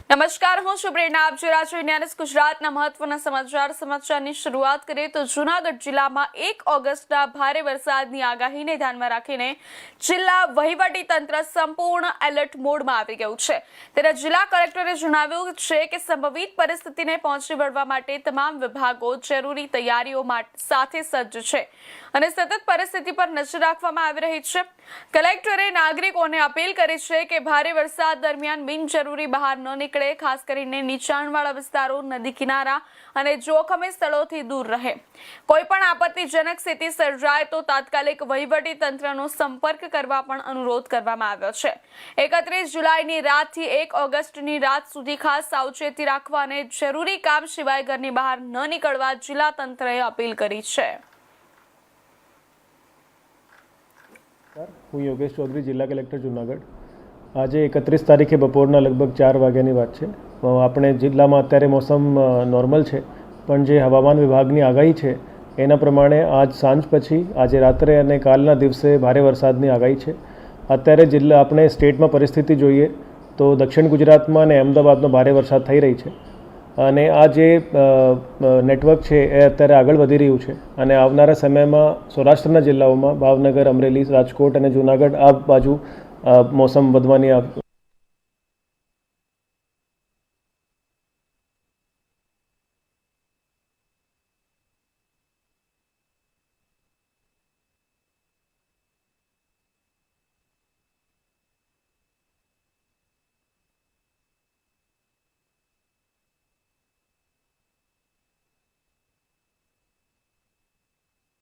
નમસ્કાર, હું છું પ્રેરણા. આપ જોઈ રહ્યા છો ઇન્ડિયા ન્યૂઝ ગુજરાતના મહત્વના સમાચારની શરૂઆત કરીએ તો જૂનાગઢ જિલ્લામાં 1 ઓગસ્ટના ભારે વરસાદની આગાહીને ધ્યાનમાં રાખીને જિલ્લા વહીવટી તંત્ર સંપૂર્ણ એલર્ટ મોડમાં આવી ગયું છે. ત્યારે જિલ્લા કલેક્ટરે જણાવ્યું છે કે સંભવિત પરિસ્થિતિને પહોંચી વળવા માટે તમામ વિભાગો જરૂરી તૈયારીઓ સાથે સજ્જ છે અને સતત પરિસ્થિતિ પર નજર રાખવામાં આવી રહી છે. કલેક્ટરે નાગરિકોને અપીલ કરી છે કે ભારે વરસાદ દરમિયાન બિનજરૂરી બહાર ન નીકળે, ખાસ કરીને નીચાણવાળા વિસ્તારો, નદી કિનારા અને જોખમી સ્થળોથી દૂર રહે. કોઈ પણ આપત્તિજનક સ્થિતિ સર્જાય તો તાત્કાલિક વહીવટી તંત્રનો સંપર્ક કરવા પણ અનુરોધ કરવામાં આવ્યો છે. 31 જુલાઈની રાતથી 1 ઓગસ્ટની રાત સુધી ખાસ સાવચેતી રાખવા અને જરૂરી કામ સિવાય ઘરની બહાર ન નીકળવા જિલ્લા તંત્રએ અપીલ કરી છે. હું યોગેશ ચૌધરી, જિલ્લા કલેક્ટર જૂનાગઢ. આજે 31 તારીખે બપોરના લગભગ 4 વાગ્યાની વાત છે. આપણે જિલ્લામાં અત્યારે મોસમ નોર્મલ છે, પણ જે હવામાન વિભાગની આગાહી છે એના પ્રમાણે આજ સાંજ પછી આજે રાત્રે અને કાલના દિવસે ભારે વરસાદની આગાહી છે. અત્યારે આપણે સ્ટેટમાં પરિસ્થિતિ જોઈએ તો દક્ષિણ ગુજરાતમાં અને અમદાવાદમાં ભારે વરસાદ થઈ રહી છે અને આ જે નેટવર્ક છે એ અત્યારે આગળ વધી રહ્યું છે અને આવનારા સમયમાં સૌરાષ્ટ્રના જિલ્લાઓમાં ભાવનગર, અમરેલી, રાજકોટ અને જૂનાગઢ આ બાજુ મોસમ વધવાની